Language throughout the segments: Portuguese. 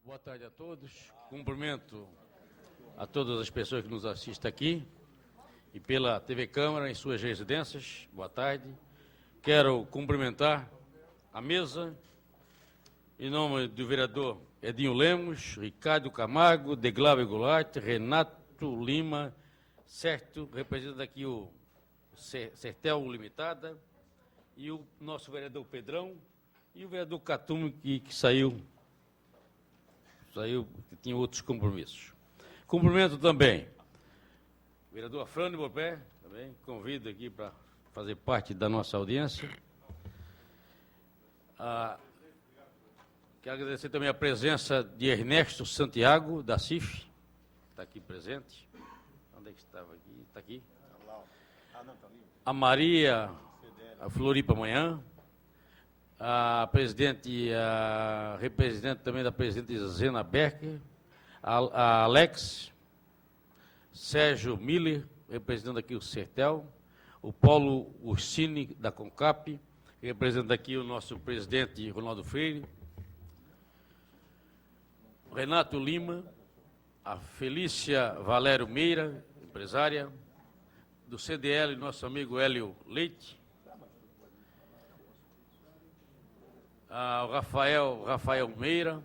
Boa tarde a todos. Cumprimento a todas as pessoas que nos assistem aqui e pela TV Câmara em suas residências. Boa tarde. Quero cumprimentar a mesa em nome do vereador Edinho Lemos, Ricardo Camargo, Deglávio Goulart, Renato Lima, certo, representa aqui o Sertel Limitada, e o nosso vereador Pedrão, e o vereador Catume, que saiu, que tinha outros compromissos. Cumprimento também o vereador Afrânio Bopé, também convido aqui para fazer parte da nossa audiência. Quero agradecer também a presença de Ernesto Santiago, da CIF, que está aqui presente. Onde é que estava aqui? Está aqui. A Maria, a Floripa Manhã, a presidente, a representante também da presidente Zena Berker, a Alex, Sérgio Miller, representando aqui o Sertel, o Paulo Ursini, da CONCAP, representando aqui o nosso presidente Ronaldo Freire, o Renato Lima, a Felícia Valério Meira, empresária, do CDL, nosso amigo Hélio Leite, o Rafael Meira,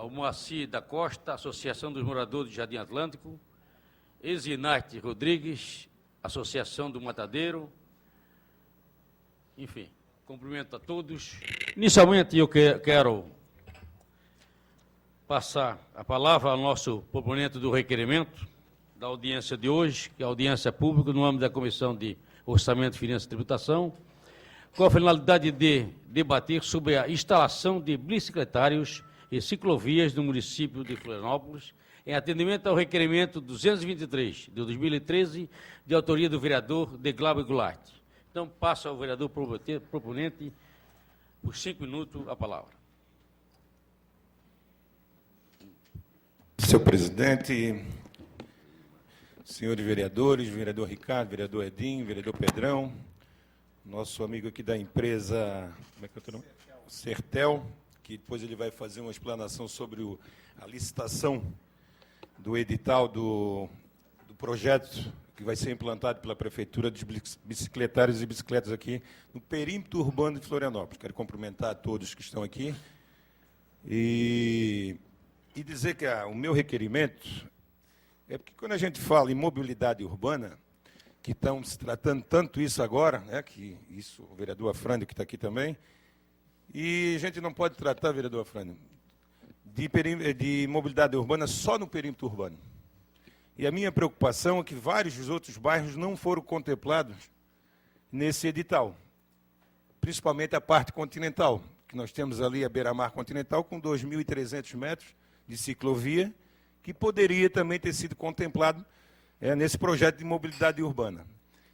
o Moacir da Costa, Associação dos Moradores de Jardim Atlântico, Exinarte Rodrigues, Associação do Matadeiro, enfim, cumprimento a todos. Inicialmente eu quero passar a palavra ao nosso proponente do requerimento da audiência de hoje, que é a audiência pública no âmbito da Comissão de Orçamento, Finanças e Tributação, com a finalidade de debater sobre a instalação de bicicletários e ciclovias no município de Florianópolis, em atendimento ao requerimento 223 de 2013, de autoria do vereador Deglávio Goulart. Então, passo ao vereador proponente, por 5 minutos, a palavra. Senhor presidente, senhores vereadores, vereador Ricardo, vereador Edinho, vereador Pedrão, nosso amigo aqui da empresa, como é que é o teu nome? Sertel, que depois ele vai fazer uma explanação sobre a licitação do edital do projeto que vai ser implantado pela Prefeitura dos bicicletários e bicicletas aqui no perímetro urbano de Florianópolis. Quero cumprimentar a todos que estão aqui e dizer que o meu requerimento é porque quando a gente fala em mobilidade urbana, que estão se tratando tanto isso agora, né, que isso, o vereador Afrânio, que está aqui também, e a gente não pode tratar, vereador Afrânio, de mobilidade urbana só no perímetro urbano. E a minha preocupação é que vários dos outros bairros não foram contemplados nesse edital, principalmente a parte continental, que nós temos ali a beira-mar continental com 2.300 metros de ciclovia, que poderia também ter sido contemplado nesse projeto de mobilidade urbana.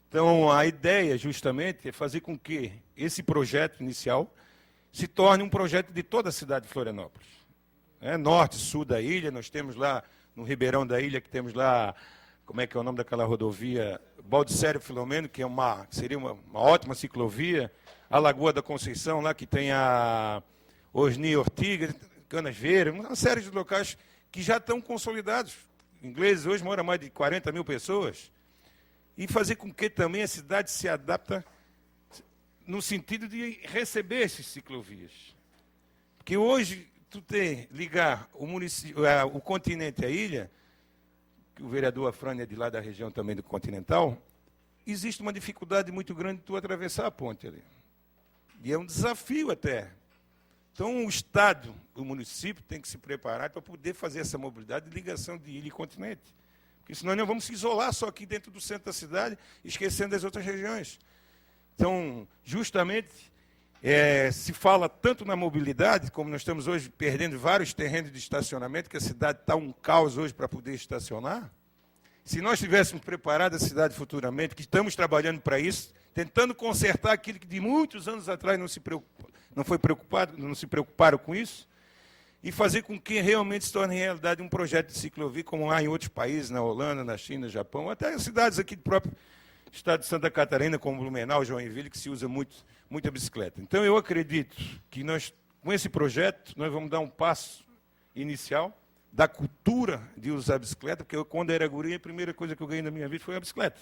Então, a ideia, justamente, é fazer com que esse projeto inicial se torne um projeto de toda a cidade de Florianópolis. Norte, sul da ilha, nós temos lá, no Ribeirão da Ilha, que temos lá, como é que é o nome daquela rodovia? Baldicério Filomeno, que seria uma ótima ciclovia, a Lagoa da Conceição, lá que tem a Osni Ortiga, Canas Verdes, uma série de locais que já estão consolidados. Ingleses hoje moram mais de 40 mil pessoas, e fazer com que também a cidade se adapte no sentido de receber esses ciclovias. Porque hoje, ligar o continente à ilha, que o vereador Afrânio é de lá da região também do continental, existe uma dificuldade muito grande de tu atravessar a ponte ali. E é um desafio até. Então, o Estado, o município, tem que se preparar para poder fazer essa mobilidade de ligação de ilha e continente. Porque senão nós vamos se isolar só aqui dentro do centro da cidade, esquecendo das outras regiões. Então, justamente, se fala tanto na mobilidade, como nós estamos hoje perdendo vários terrenos de estacionamento, que a cidade está um caos hoje para poder estacionar. Se nós tivéssemos preparado a cidade futuramente, que estamos trabalhando para isso, tentando consertar aquilo que de muitos anos atrás não se preocuparam com isso, e fazer com que realmente se torne realidade um projeto de ciclovia, como há em outros países, na Holanda, na China, no Japão, até cidades aqui do próprio estado de Santa Catarina, como Blumenau, Joinville, que se usa muita bicicleta. Então, eu acredito que nós, com esse projeto, nós vamos dar um passo inicial, da cultura de usar a bicicleta, porque eu, quando era guri, a primeira coisa que eu ganhei na minha vida foi a bicicleta.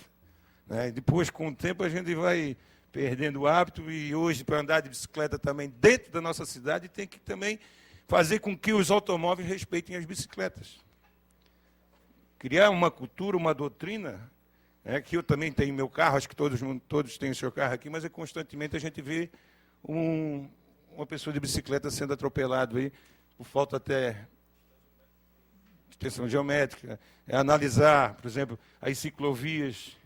Né? E depois, com o tempo, a gente vai perdendo o hábito, e hoje, para andar de bicicleta também dentro da nossa cidade, tem que também fazer com que os automóveis respeitem as bicicletas. Criar uma cultura, uma doutrina, que eu também tenho meu carro, acho que todos têm o seu carro aqui, mas constantemente a gente vê uma pessoa de bicicleta sendo atropelado aí, por falta até de questão geométrica, analisar, por exemplo, as ciclovias,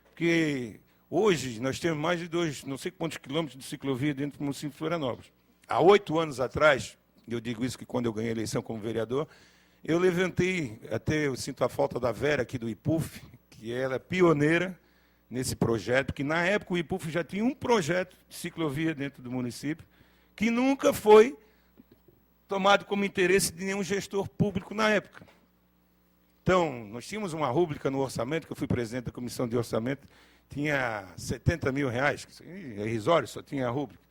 porque hoje nós temos mais de não sei quantos quilômetros de ciclovia dentro do município de Florianópolis. Há 8 anos atrás, eu digo isso que quando eu ganhei a eleição como vereador, eu levantei, até eu sinto a falta da Vera aqui do IPUF, que ela é pioneira nesse projeto, que na época o IPUF já tinha um projeto de ciclovia dentro do município, que nunca foi tomado como interesse de nenhum gestor público na época. Então, nós tínhamos uma rúbrica no orçamento, que eu fui presidente da comissão de orçamento, tinha R$70 mil, que é irrisório, só tinha a rúbrica.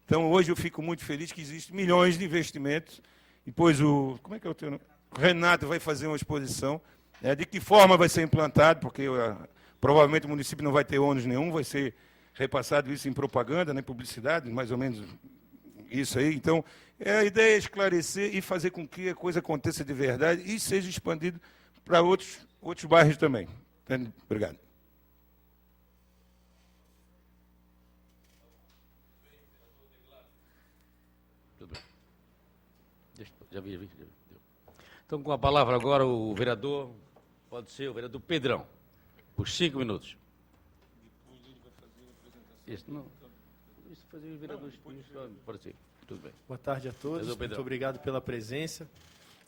Então, hoje eu fico muito feliz que existem milhões de investimentos, e depois como é que é o teu nome? O Renato vai fazer uma exposição, de que forma vai ser implantado, porque provavelmente o município não vai ter ônus nenhum, vai ser repassado isso em propaganda, publicidade, mais ou menos isso aí. Então, a ideia é esclarecer e fazer com que a coisa aconteça de verdade e seja expandido para outros bairros também. Obrigado. Tudo bem. Já vi. Então, com a palavra agora o vereador, pode ser o vereador Pedrão, por 5 minutos. Depois ele vai fazer a apresentação. Isso, não. Isso fazer o vereador, pode ser. Tudo bem. Boa tarde a todos, muito obrigado pela presença.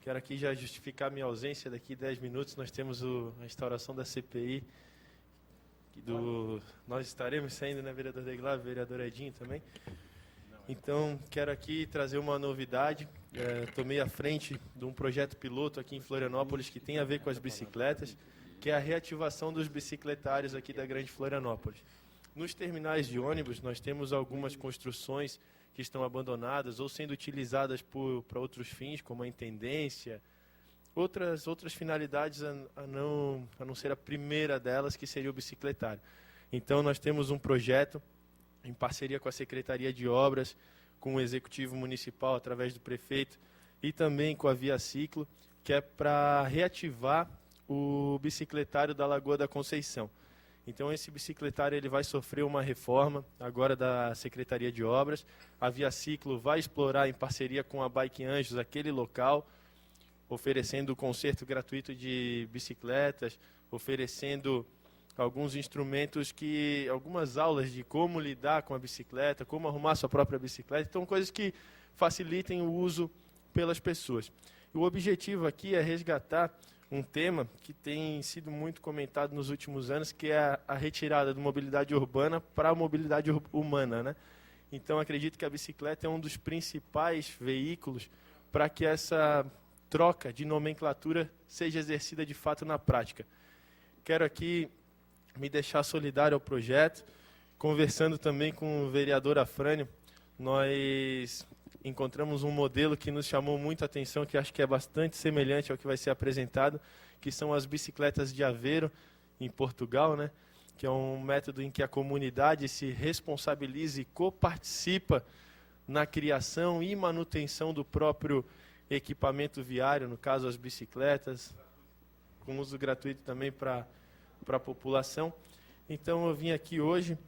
Quero aqui já justificar minha ausência daqui 10 minutos. Nós temos a instauração da CPI. Nós estaremos saindo, né, vereador Deglar, vereador Edinho também. Então, quero aqui trazer uma novidade. Tomei à frente de um projeto piloto aqui em Florianópolis que tem a ver com as bicicletas, que é a reativação dos bicicletários aqui da Grande Florianópolis. Nos terminais de ônibus, nós temos algumas construções que estão abandonadas ou sendo utilizadas para outros fins, como a intendência, outras finalidades a não ser a primeira delas, que seria o bicicletário. Então, nós temos um projeto em parceria com a Secretaria de Obras, com o Executivo Municipal, através do prefeito, e também com a Via Ciclo, que é para reativar o bicicletário da Lagoa da Conceição. Então, esse bicicletário ele vai sofrer uma reforma agora da Secretaria de Obras. A Via Ciclo vai explorar, em parceria com a Bike Anjos, aquele local, oferecendo conserto gratuito de bicicletas, oferecendo alguns instrumentos, algumas aulas de como lidar com a bicicleta, como arrumar sua própria bicicleta. Então, coisas que facilitem o uso pelas pessoas. O objetivo aqui é resgatar um tema que tem sido muito comentado nos últimos anos, que é a retirada da mobilidade urbana para a mobilidade humana, né? Então, acredito que a bicicleta é um dos principais veículos para que essa troca de nomenclatura seja exercida de fato na prática. Quero aqui me deixar solidário ao projeto, conversando também com o vereador Afrânio. Nós encontramos um modelo que nos chamou muita atenção, que acho que é bastante semelhante ao que vai ser apresentado, que são as bicicletas de Aveiro, em Portugal, né? Que é um método em que a comunidade se responsabiliza e coparticipa na criação e manutenção do próprio equipamento viário, no caso as bicicletas, com uso gratuito também para a população. Então eu vim aqui hoje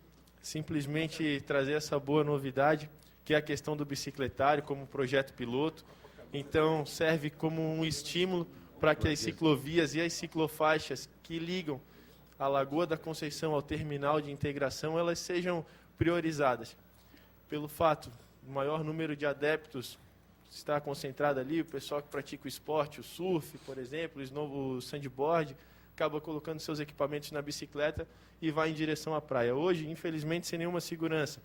simplesmente trazer essa boa novidade, que é a questão do bicicletário como projeto piloto. Então, serve como um estímulo para que as ciclovias e as ciclofaixas que ligam a Lagoa da Conceição ao terminal de integração, elas sejam priorizadas. Pelo fato, o maior número de adeptos está concentrado ali, o pessoal que pratica o esporte, o surf, por exemplo, o sandboard, acaba colocando seus equipamentos na bicicleta e vai em direção à praia. Hoje, infelizmente, sem nenhuma segurança.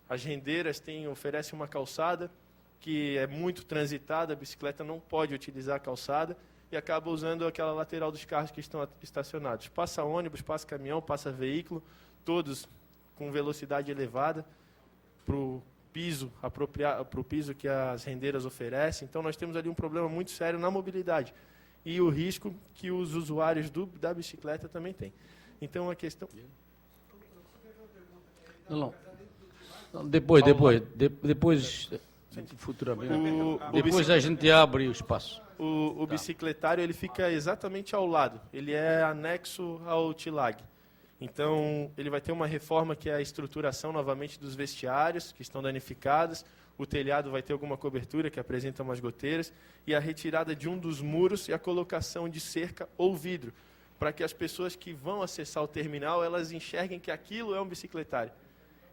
As rendeiras oferecem uma calçada que é muito transitada, a bicicleta não pode utilizar a calçada e acaba usando aquela lateral dos carros que estão estacionados. Passa ônibus, passa caminhão, passa veículo, todos com velocidade elevada para o piso apropriado para o piso que as rendeiras oferecem. Então, nós temos ali um problema muito sério na mobilidade e o risco que os usuários da bicicleta também têm. Então, a questão... Não. Depois, futuramente. Depois a gente abre o espaço. O bicicletário ele fica exatamente ao lado. Ele é anexo ao TILAG. Então, ele vai ter uma reforma que é a estruturação novamente dos vestiários, que estão danificados. O telhado vai ter alguma cobertura que apresenta umas goteiras. E a retirada de um dos muros e a colocação de cerca ou vidro, para que as pessoas que vão acessar o terminal, elas enxerguem que aquilo é um bicicletário.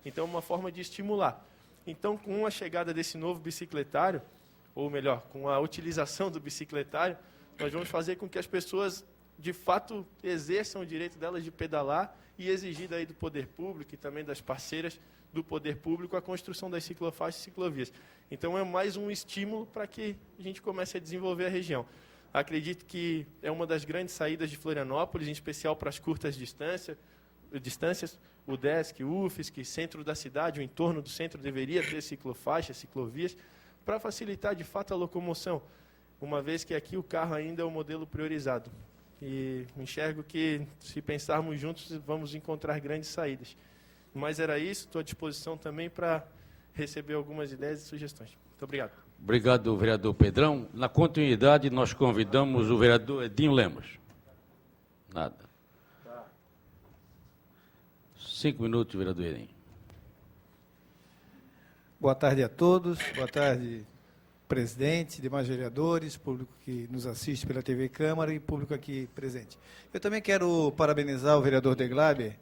Então, é uma forma de estimular. Então, com a chegada desse novo bicicletário, ou melhor, com a utilização do bicicletário, nós vamos fazer com que as pessoas, de fato, exerçam o direito delas de pedalar e exigir daí do poder público e também das parceiras do poder público a construção das ciclofaixas e ciclovias. Então, é mais um estímulo para que a gente comece a desenvolver a região. Acredito que é uma das grandes saídas de Florianópolis, em especial para as curtas distâncias, o DESC, o UFSC, centro da cidade, o entorno do centro deveria ter ciclofaixas, ciclovias, para facilitar, de fato, a locomoção, uma vez que aqui o carro ainda é o modelo priorizado. E enxergo que, se pensarmos juntos, vamos encontrar grandes saídas. Mas era isso, estou à disposição também para receber algumas ideias e sugestões. Muito obrigado. Obrigado, vereador Pedrão. Na continuidade, nós convidamos o vereador Edinho Lemos. Nada. 5 minutos, vereador Edinho. Boa tarde a todos, boa tarde, presidente, demais vereadores, público que nos assiste pela TV Câmara e público aqui presente. Eu também quero parabenizar o vereador Deglaber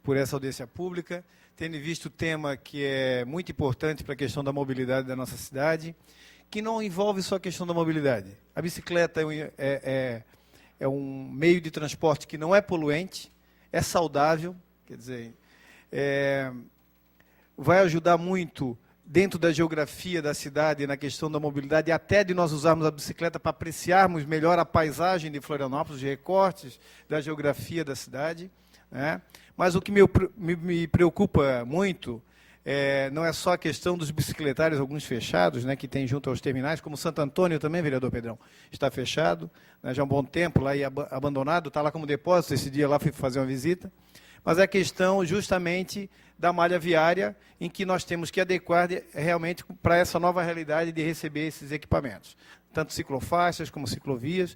por essa audiência pública, tendo visto o tema que é muito importante para a questão da mobilidade da nossa cidade, que não envolve só a questão da mobilidade. A bicicleta é um meio de transporte que não é poluente, é saudável, quer dizer, vai ajudar muito dentro da geografia da cidade, na questão da mobilidade, e até de nós usarmos a bicicleta para apreciarmos melhor a paisagem de Florianópolis, os recortes da geografia da cidade, né? Mas o que me preocupa muito não é só a questão dos bicicletários, alguns fechados, né, que tem junto aos terminais, como Santo Antônio também, vereador Pedrão, está fechado, né, já há um bom tempo, lá e abandonado, está lá como depósito, esse dia lá fui fazer uma visita, mas é a questão justamente da malha viária, em que nós temos que adequar realmente para essa nova realidade de receber esses equipamentos, tanto ciclofaixas como ciclovias.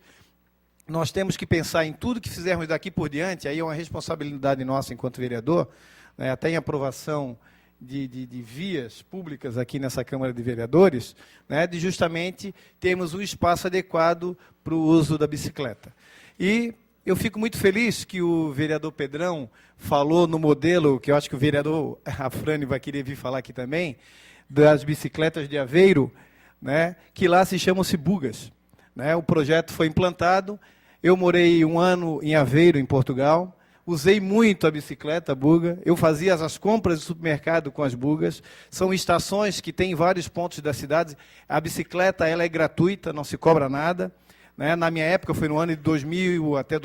Nós temos que pensar em tudo que fizermos daqui por diante, aí é uma responsabilidade nossa enquanto vereador, né, até em aprovação de vias públicas aqui nessa Câmara de Vereadores, né, de justamente termos um espaço adequado para o uso da bicicleta. E eu fico muito feliz que o vereador Pedrão falou no modelo, que eu acho que o vereador Afrânio vai querer vir falar aqui também, das bicicletas de Aveiro, né, que lá se chamam-se bugas. Né, o projeto foi implantado, eu morei 1 ano em Aveiro, em Portugal, usei muito a bicicleta, a buga, eu fazia as compras do supermercado com as bugas, são estações que tem em vários pontos da cidade, a bicicleta ela é gratuita, não se cobra nada, né? Na minha época, foi no ano de 2000 até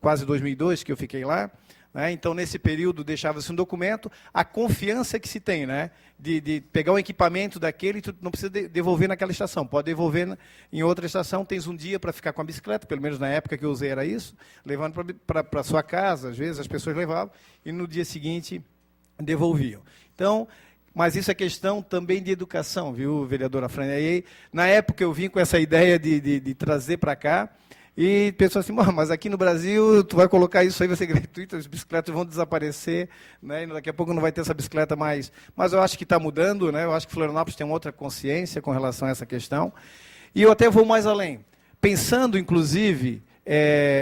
quase 2002 que eu fiquei lá, né? Então, nesse período, deixava-se um documento, a confiança que se tem, né? de pegar um equipamento daquele, tu não precisa devolver naquela estação, pode devolver em outra estação, tens um dia para ficar com a bicicleta, pelo menos na época que eu usei era isso, levando para a sua casa, às vezes as pessoas levavam, e no dia seguinte devolviam. Então, mas isso é questão também de educação, viu, vereadora Fran? Aí, na época eu vim com essa ideia de trazer para cá, e pensou assim, mas aqui no Brasil, tu vai colocar isso aí, vai ser gratuito, as bicicletas vão desaparecer, né, e daqui a pouco não vai ter essa bicicleta mais. Mas eu acho que está mudando, né, eu acho que Florianópolis tem uma outra consciência com relação a essa questão. E eu até vou mais além. Pensando, inclusive,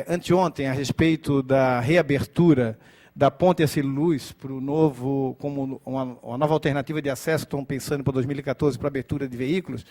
anteontem, a respeito da reabertura da Ponte Ercílio Luz para o novo, como uma nova alternativa de acesso, estão pensando para 2014, para abertura de veículos,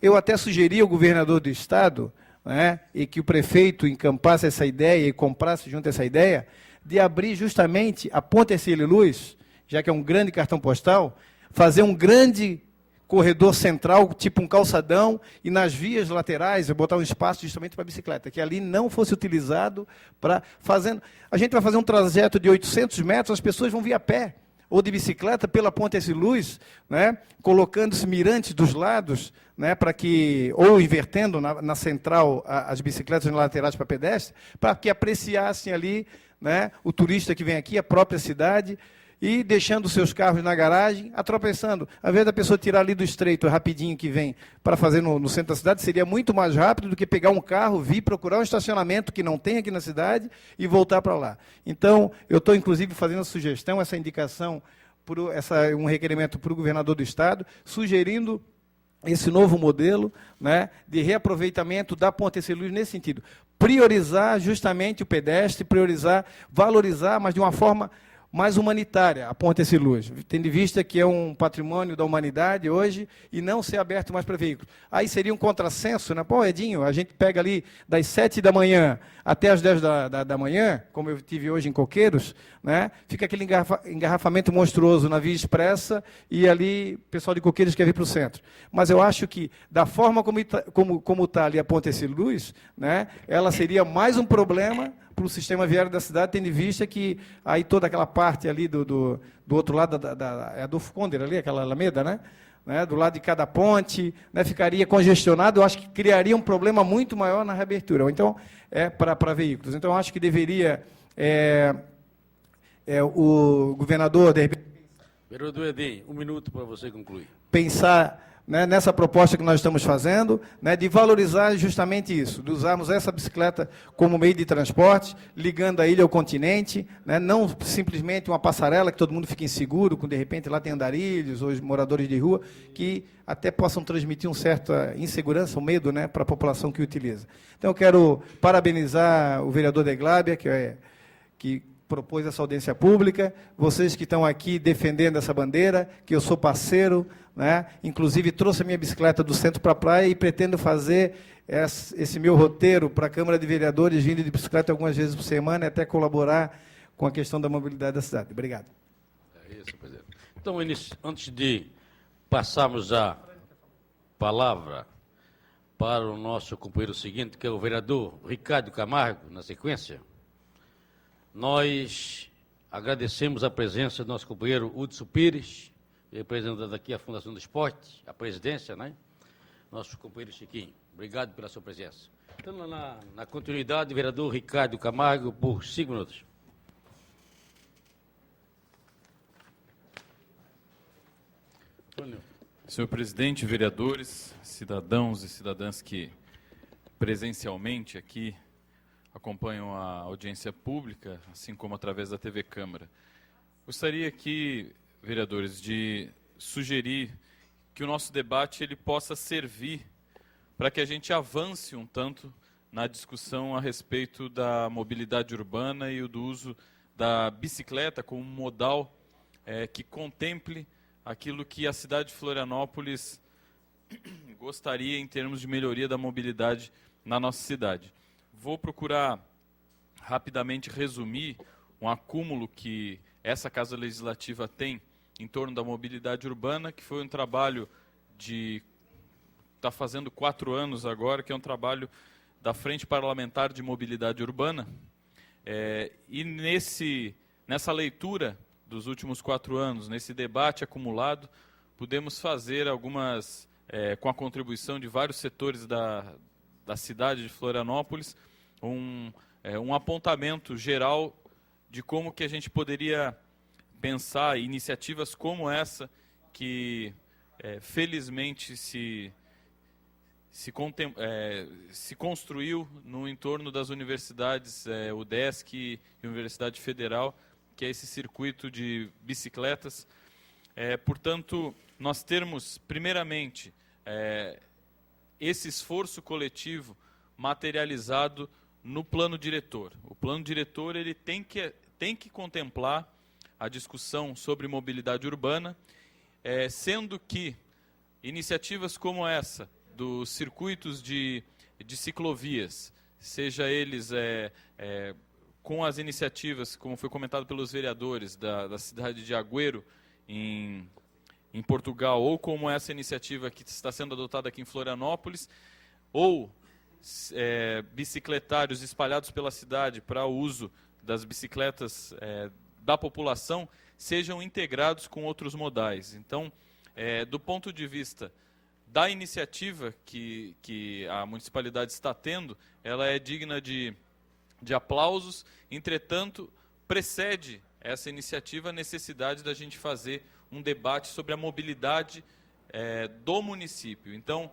eu até sugeri ao governador do Estado, né, e que o prefeito encampasse essa ideia e comprasse junto essa ideia, de abrir justamente a Ponte Ercílio Luz, já que é um grande cartão postal, fazer um grande corredor central, tipo um calçadão, e nas vias laterais, botar um espaço justamente para a bicicleta, que ali não fosse utilizado para... A gente vai fazer um trajeto de 800 metros, as pessoas vão vir a pé, ou de bicicleta pela Ponte S-Luz, né, colocando-se mirantes dos lados, né, para que, ou invertendo na central as bicicletas nas laterais para pedestre, para que apreciassem ali, né, o turista que vem aqui, a própria cidade, e deixando seus carros na garagem, atropeçando. Ao invés da pessoa tirar ali do estreito, rapidinho que vem, para fazer no centro da cidade, seria muito mais rápido do que pegar um carro, vir procurar um estacionamento que não tem aqui na cidade e voltar para lá. Então, eu estou, inclusive, fazendo a sugestão, essa indicação, um requerimento para o governador do Estado, sugerindo esse novo modelo, né, de reaproveitamento da Ponte S-Luz nesse sentido. Priorizar justamente o pedestre, valorizar, mas de uma forma mais humanitária, a Ponte S-Luz, tendo em vista que é um patrimônio da humanidade hoje e não ser aberto mais para veículos. Aí seria um contrassenso, né? Pô, Edinho, a gente pega ali das 7 da manhã até as 10 da manhã, como eu tive hoje em Coqueiros, né? Fica aquele engarrafamento monstruoso na Via Expressa e ali o pessoal de Coqueiros quer vir para o centro. Mas eu acho que, da forma como está ali a Ponte S-Luz, né, ela seria mais um problema para o sistema viário da cidade, tendo em vista que aí toda aquela parte ali do outro lado é Adolfo Konder ali, aquela Alameda, né? Do lado de cada ponte, né, ficaria congestionado, eu acho que criaria um problema muito maior na reabertura. Então, para veículos. Então, eu acho que deveria o governador, de repente, Vereador Edinho, 1 minuto para você concluir. pensar, né, nessa proposta que nós estamos fazendo, né, de valorizar justamente isso, de usarmos essa bicicleta como meio de transporte, ligando a ilha ao continente, né, não simplesmente uma passarela que todo mundo fique inseguro, com de repente lá tem andarilhos ou os moradores de rua, que até possam transmitir uma certa insegurança, um medo, né, para a população que utiliza. Então, eu quero parabenizar o vereador Deglábia, que propôs essa audiência pública, vocês que estão aqui defendendo essa bandeira, que eu sou parceiro, né? Inclusive trouxe a minha bicicleta do centro para a praia e pretendo fazer esse meu roteiro para a Câmara de Vereadores, vindo de bicicleta algumas vezes por semana, e até colaborar com a questão da mobilidade da cidade. Obrigado. É isso, presidente. Então, antes de passarmos a palavra para o nosso companheiro seguinte, que é o vereador Ricardo Camargo, na sequência, nós agradecemos a presença do nosso companheiro Hudson Pires, representando aqui a Fundação do Esporte, a presidência, né? Nosso companheiro Chiquinho. Obrigado pela sua presença. Então, na continuidade, vereador Ricardo Camargo, por 5 minutos. Senhor presidente, vereadores, cidadãos e cidadãs que presencialmente aqui acompanham a audiência pública, assim como através da TV Câmara. Gostaria aqui, vereadores, de sugerir que o nosso debate ele possa servir para que a gente avance um tanto na discussão a respeito da mobilidade urbana e do uso da bicicleta como modal que contemple aquilo que a cidade de Florianópolis gostaria em termos de melhoria da mobilidade na nossa cidade. Vou procurar rapidamente resumir um acúmulo que essa Casa Legislativa tem em torno da mobilidade urbana, que foi um trabalho está fazendo 4 anos agora, que é um trabalho da Frente Parlamentar de Mobilidade Urbana, e nessa leitura dos últimos 4 anos, nesse debate acumulado, pudemos fazer algumas, com a contribuição de vários setores da cidade de Florianópolis, um apontamento geral de como que a gente poderia pensar iniciativas como essa, que felizmente se construiu no entorno das universidades UDESC e Universidade Federal, que é esse circuito de bicicletas. Portanto, nós termos, primeiramente, esse esforço coletivo materializado no plano diretor. O plano diretor ele tem que contemplar a discussão sobre mobilidade urbana, sendo que iniciativas como essa, dos circuitos de ciclovias, seja eles com as iniciativas, como foi comentado pelos vereadores da cidade de Agüero, em Portugal, ou como essa iniciativa que está sendo adotada aqui em Florianópolis, ou bicicletários espalhados pela cidade para o uso das bicicletas da população, sejam integrados com outros modais. Então, do ponto de vista da iniciativa que a municipalidade está tendo, ela é digna de aplausos. Entretanto, precede essa iniciativa a necessidade da gente fazer um debate sobre a mobilidade do município. Então,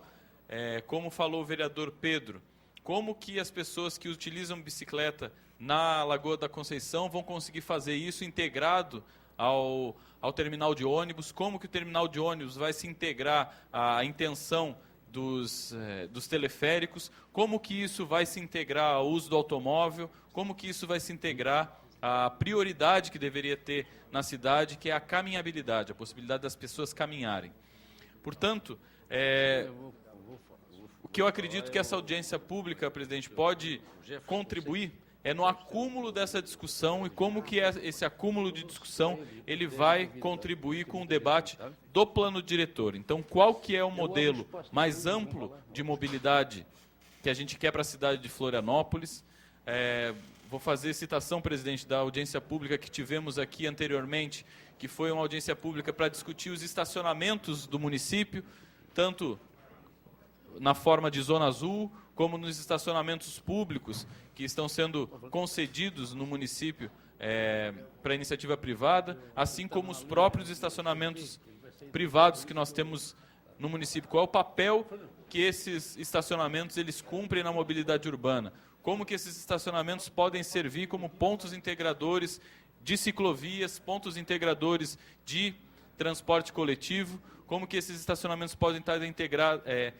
como falou o vereador Pedro, como que as pessoas que utilizam bicicleta na Lagoa da Conceição vão conseguir fazer isso integrado ao terminal de ônibus, como que o terminal de ônibus vai se integrar à intenção dos teleféricos, como que isso vai se integrar ao uso do automóvel, como que isso vai se integrar à prioridade que deveria ter na cidade, que é a caminhabilidade, a possibilidade das pessoas caminharem. Portanto, o que eu acredito que essa audiência pública, presidente, pode contribuir é no acúmulo dessa discussão e como que esse acúmulo de discussão ele vai contribuir com o debate do plano diretor. Então, qual que é o modelo mais amplo de mobilidade que a gente quer para a cidade de Florianópolis? Vou fazer citação, presidente, da audiência pública que tivemos aqui anteriormente, que foi uma audiência pública para discutir os estacionamentos do município, tanto na forma de zona azul, como nos estacionamentos públicos que estão sendo concedidos no município para iniciativa privada, assim como os próprios estacionamentos privados que nós temos no município. Qual é o papel que esses estacionamentos eles cumprem na mobilidade urbana? Como que esses estacionamentos podem servir como pontos integradores de ciclovias, pontos integradores de transporte coletivo? Como que esses estacionamentos podem estar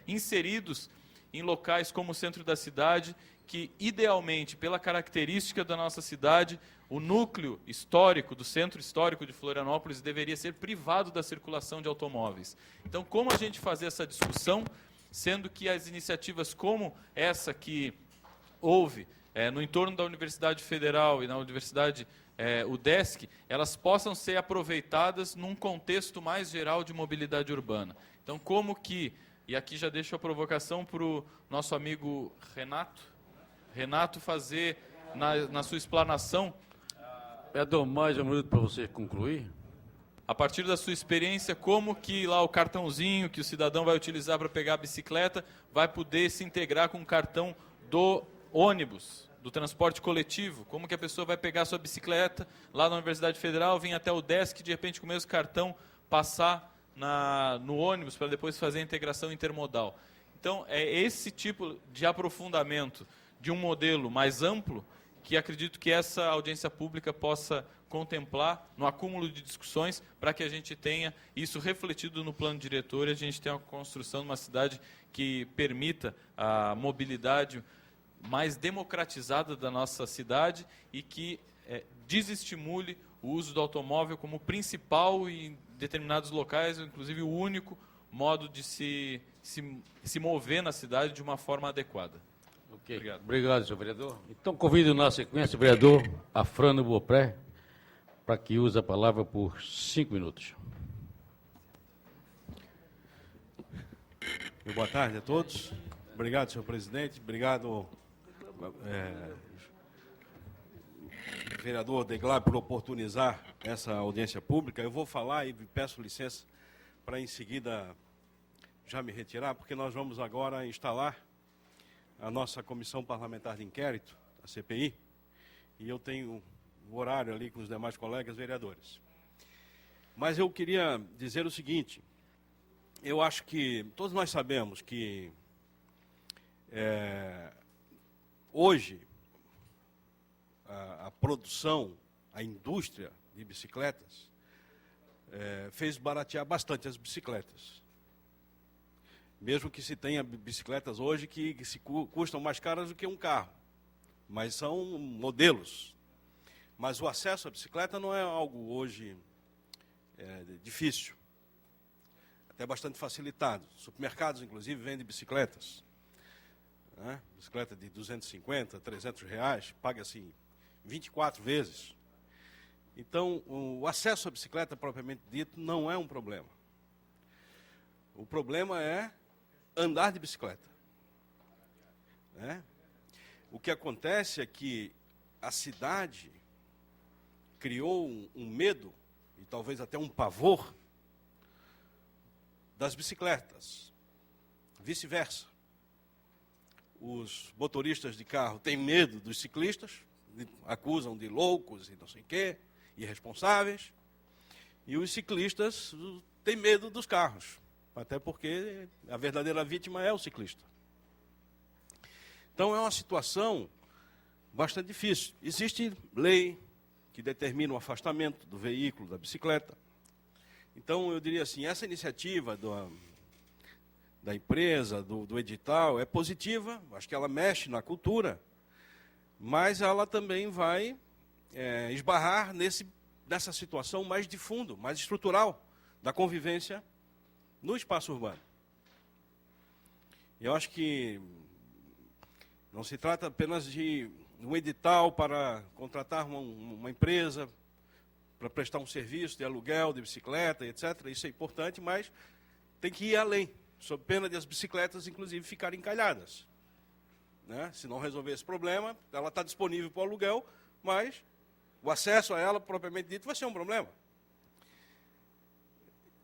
inseridos em locais como o centro da cidade, que idealmente, pela característica da nossa cidade, o núcleo histórico, do centro histórico de Florianópolis, deveria ser privado da circulação de automóveis. Então, como a gente fazer essa discussão, sendo que as iniciativas como essa que houve no entorno da Universidade Federal e na Universidade UDESC, elas possam ser aproveitadas num contexto mais geral de mobilidade urbana. Então, como que, e aqui já deixo a provocação para o nosso amigo Renato fazer, na sua explanação... Vereador, mais um minuto para você concluir. A partir da sua experiência, como que lá o cartãozinho que o cidadão vai utilizar para pegar a bicicleta vai poder se integrar com o cartão do ônibus, do transporte coletivo? Como que a pessoa vai pegar a sua bicicleta lá na Universidade Federal, vir até o DESC, de repente com o mesmo cartão, passar no ônibus para depois fazer a integração intermodal? Então, é esse tipo de aprofundamento de um modelo mais amplo que acredito que essa audiência pública possa contemplar no acúmulo de discussões para que a gente tenha isso refletido no plano diretor e a gente tenha a construção de uma cidade que permita a mobilidade mais democratizada da nossa cidade e que desestimule o uso do automóvel como principal e em determinados locais, inclusive o único modo de se mover na cidade de uma forma adequada. Ok, obrigado, senhor vereador. Então, convido na sequência o vereador Afrânio Bopré para que use a palavra por 5 minutos. Boa tarde a todos. Obrigado, senhor presidente. Obrigado, vereador Deglar, por oportunizar essa audiência pública. Eu vou falar e peço licença para, em seguida, já me retirar, porque nós vamos agora instalar a nossa Comissão Parlamentar de Inquérito, a CPI, e eu tenho o horário ali com os demais colegas vereadores. Mas eu queria dizer o seguinte: eu acho que todos nós sabemos que hoje a produção, a indústria de bicicletas fez baratear bastante as bicicletas. Mesmo que se tenha bicicletas hoje que custam mais caras do que um carro, mas são modelos. Mas o acesso à bicicleta não é algo hoje difícil, até bastante facilitado. Supermercados, inclusive, vendem bicicletas. Bicicleta de 250, 300 reais, paga-se 24 vezes. Então, o acesso à bicicleta, propriamente dito, não é um problema. O problema é andar de bicicleta. O que acontece é que a cidade criou um medo, e talvez até um pavor, das bicicletas. Vice-versa. Os motoristas de carro têm medo dos ciclistas, acusam de loucos e não sei o quê, irresponsáveis, e os ciclistas têm medo dos carros, até porque a verdadeira vítima é o ciclista. Então é uma situação bastante difícil. Existe lei que determina o afastamento do veículo, da bicicleta. Então eu diria assim, essa iniciativa da empresa, do edital, é positiva, acho que ela mexe na cultura, mas ela também vai esbarrar nessa situação mais de fundo, mais estrutural, da convivência no espaço urbano. Eu acho que não se trata apenas de um edital para contratar uma empresa para prestar um serviço de aluguel de bicicleta, etc. Isso é importante, mas tem que ir além, sob pena de as bicicletas, inclusive, ficarem encalhadas. Né? Se não resolver esse problema, ela está disponível para o aluguel, mas o acesso a ela, propriamente dito, vai ser um problema.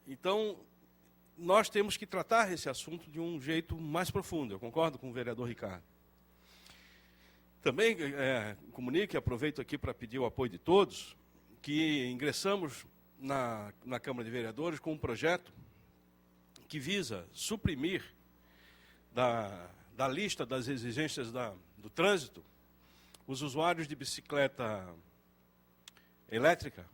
Então, nós temos que tratar esse assunto de um jeito mais profundo. Eu concordo com o vereador Ricardo. Também comunico e aproveito aqui para pedir o apoio de todos, que ingressamos na Câmara de Vereadores com um projeto que visa suprimir da lista das exigências do trânsito os usuários de bicicleta elétrica,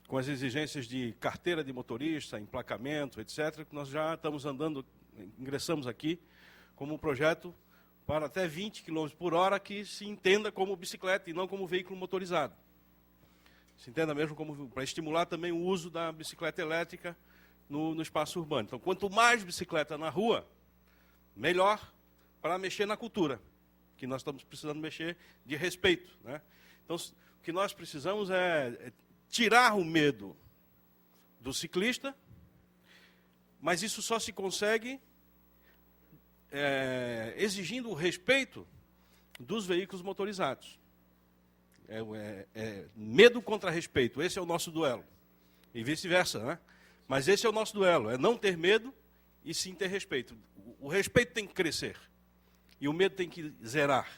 com as exigências de carteira de motorista, emplacamento, etc., que nós já estamos ingressamos aqui como um projeto para até 20 km por hora que se entenda como bicicleta e não como veículo motorizado. Se entenda mesmo como para estimular também o uso da bicicleta elétrica no espaço urbano. Então, quanto mais bicicleta na rua, melhor para mexer na cultura, que nós estamos precisando mexer de respeito. Né? Então, o que nós precisamos é tirar o medo do ciclista, mas isso só se consegue exigindo o respeito dos veículos motorizados. Medo contra respeito, esse é o nosso duelo. E vice-versa, né? Mas esse é o nosso duelo, é não ter medo e sim ter respeito. O respeito tem que crescer e o medo tem que zerar.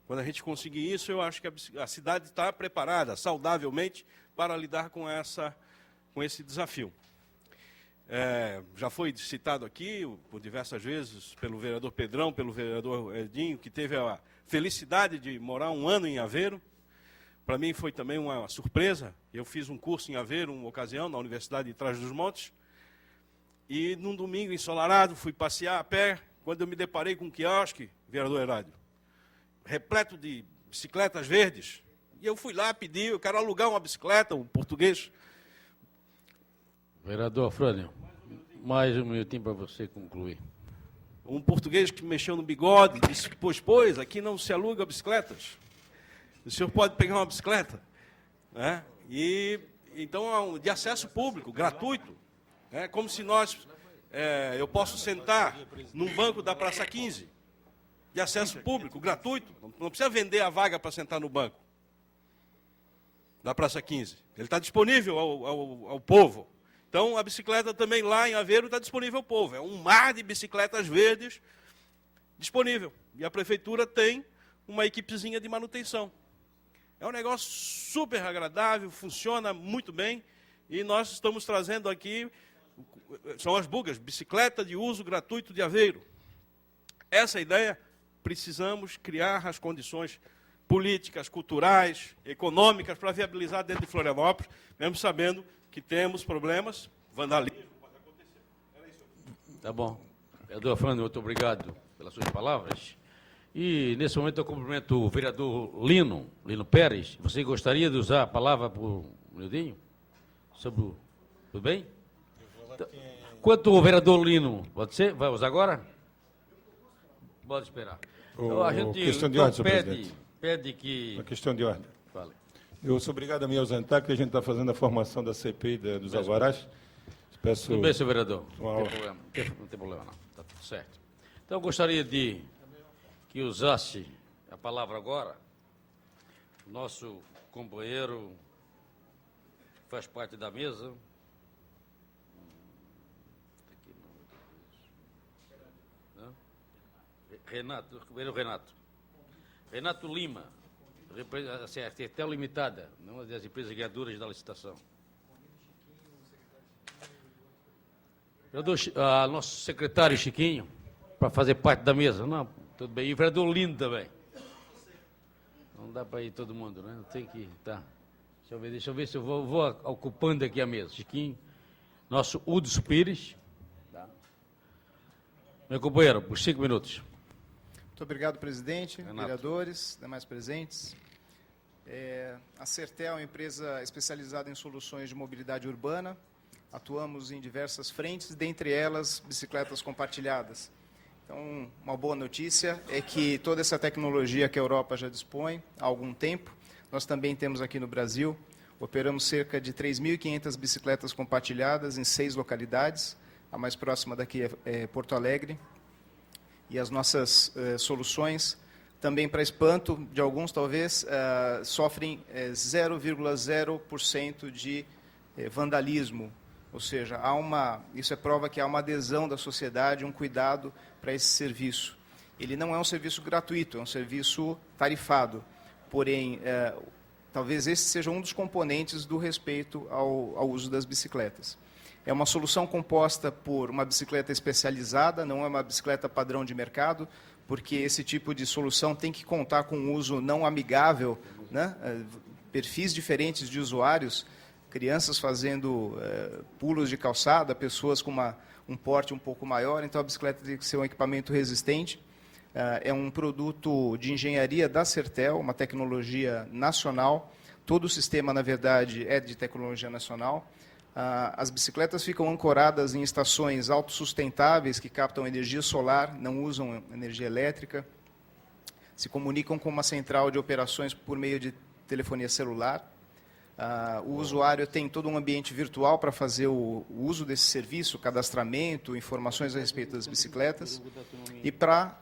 Quando a gente conseguir isso, eu acho que a cidade está preparada, saudavelmente, para lidar com esse desafio. Já foi citado aqui, por diversas vezes, pelo vereador Pedrão, pelo vereador Edinho, que teve a felicidade de morar 1 ano em Aveiro. Para mim foi também uma surpresa. Eu fiz um curso em Aveiro, uma ocasião, na Universidade de Trás-os-Montes. E num domingo ensolarado, fui passear a pé, quando eu me deparei com um quiosque, vereador Herádio, repleto de bicicletas verdes. E eu fui lá pedir, eu quero alugar uma bicicleta, um português. Vereador Afrânio, mais um minutinho para você concluir. Um português que mexeu no bigode, disse, pois, aqui não se aluga bicicletas. O senhor pode pegar uma bicicleta. Né? E, então, de acesso público, gratuito. Como se eu posso sentar num banco da Praça 15, de acesso público, gratuito. Não precisa vender a vaga para sentar no banco da Praça 15. Ele está disponível ao povo. Então, a bicicleta também lá em Aveiro está disponível ao povo. É um mar de bicicletas verdes disponível. E a prefeitura tem uma equipezinha de manutenção. É um negócio super agradável, funciona muito bem. E nós estamos trazendo aqui, são as bugas, bicicleta de uso gratuito de Aveiro. Essa ideia, precisamos criar as condições políticas, culturais, econômicas para viabilizar dentro de Florianópolis, mesmo sabendo que temos problemas, vandalismo pode acontecer. Tá bom. Vereador Afrânio, muito obrigado pelas suas palavras. E, nesse momento, eu cumprimento o vereador Lino Pérez. Você gostaria de usar a palavra por um minutinho? Tudo bem? Quanto o vereador Lino, pode ser? Vai usar agora? Pode esperar. Então, a gente questão de ordem, senhor presidente. Pede que... Uma questão de ordem. Fale. Eu sou obrigado a me ausentar, porque a gente está fazendo a formação da CPI dos alvarás. Peço... Tudo bem, senhor vereador. Uma Não tem problema, não. Está tudo certo. Então, eu gostaria de que usasse a palavra agora o nosso companheiro faz parte da mesa. Renato Lima, assim, a Sertel Limitada, uma das empresas ganhadoras da licitação. Nosso secretário Chiquinho, para fazer parte da mesa. Não, tudo bem. E o vereador Lindo também. Não dá para ir todo mundo, né? Tem que ir, tá. Deixa eu ver se eu vou ocupando aqui a mesa. Chiquinho, nosso Udo Pires. Tá. Meu companheiro, por 5 minutos. Muito obrigado, presidente, Renato. vereadores, demais presentes. A Sertel é uma empresa especializada em soluções de mobilidade urbana. Atuamos em diversas frentes, dentre elas, bicicletas compartilhadas. Então, uma boa notícia é que toda essa tecnologia que a Europa já dispõe há algum tempo, nós também temos aqui no Brasil. Operamos cerca de 3.500 bicicletas compartilhadas em 6 localidades. A mais próxima daqui é Porto Alegre. E as nossas soluções, também para espanto de alguns, talvez, sofrem 0,0% de vandalismo. Ou seja, isso é prova que há uma adesão da sociedade, um cuidado para esse serviço. Ele não é um serviço gratuito, é um serviço tarifado. Porém, talvez esse seja um dos componentes do respeito ao uso das bicicletas. É uma solução composta por uma bicicleta especializada, não é uma bicicleta padrão de mercado, porque esse tipo de solução tem que contar com um uso não amigável, né? Perfis diferentes de usuários, crianças fazendo pulos de calçada, pessoas com um porte um pouco maior, então a bicicleta tem que ser um equipamento resistente. É um produto de engenharia da Sertel, uma tecnologia nacional. Todo o sistema, na verdade, é de tecnologia nacional. As bicicletas ficam ancoradas em estações autossustentáveis que captam energia solar, não usam energia elétrica, se comunicam com uma central de operações por meio de telefonia celular. O usuário tem todo um ambiente virtual para fazer o uso desse serviço, cadastramento, informações a respeito das bicicletas. E para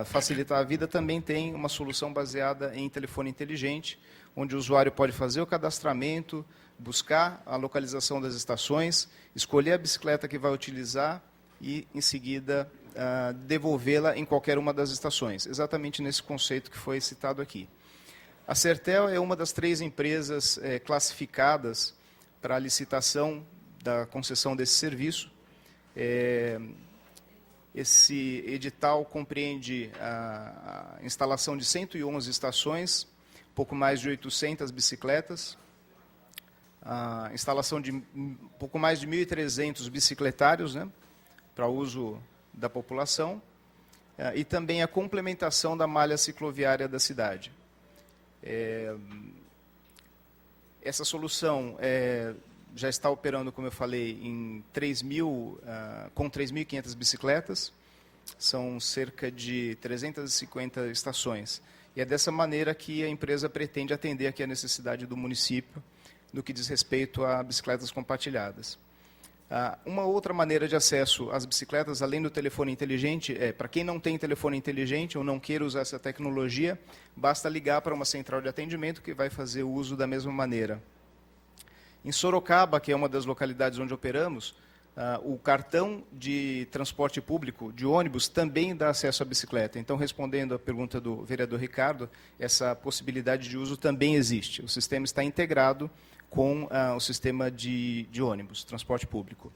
facilitar a vida também tem uma solução baseada em telefone inteligente, onde o usuário pode fazer o cadastramento, buscar a localização das estações, escolher a bicicleta que vai utilizar e, em seguida, devolvê-la em qualquer uma das estações, exatamente nesse conceito que foi citado aqui. A Sertel é uma das 3 empresas classificadas para a licitação da concessão desse serviço. Esse edital compreende a instalação de 111 estações, pouco mais de 800 bicicletas, a instalação de pouco mais de 1.300 bicicletários, né, para uso da população, e também a complementação da malha cicloviária da cidade. Essa solução já está operando, como eu falei, com 3.500 bicicletas, são cerca de 350 estações. E é dessa maneira que a empresa pretende atender aqui a necessidade do município, no que diz respeito a bicicletas compartilhadas. Uma outra maneira de acesso às bicicletas, além do telefone inteligente, para quem não tem telefone inteligente ou não queira usar essa tecnologia, basta ligar para uma central de atendimento que vai fazer o uso da mesma maneira. Em Sorocaba, que é uma das localidades onde operamos, o cartão de transporte público, de ônibus, também dá acesso à bicicleta. Então, respondendo à pergunta do vereador Ricardo, essa possibilidade de uso também existe. O sistema está integrado com o sistema de ônibus, transporte público.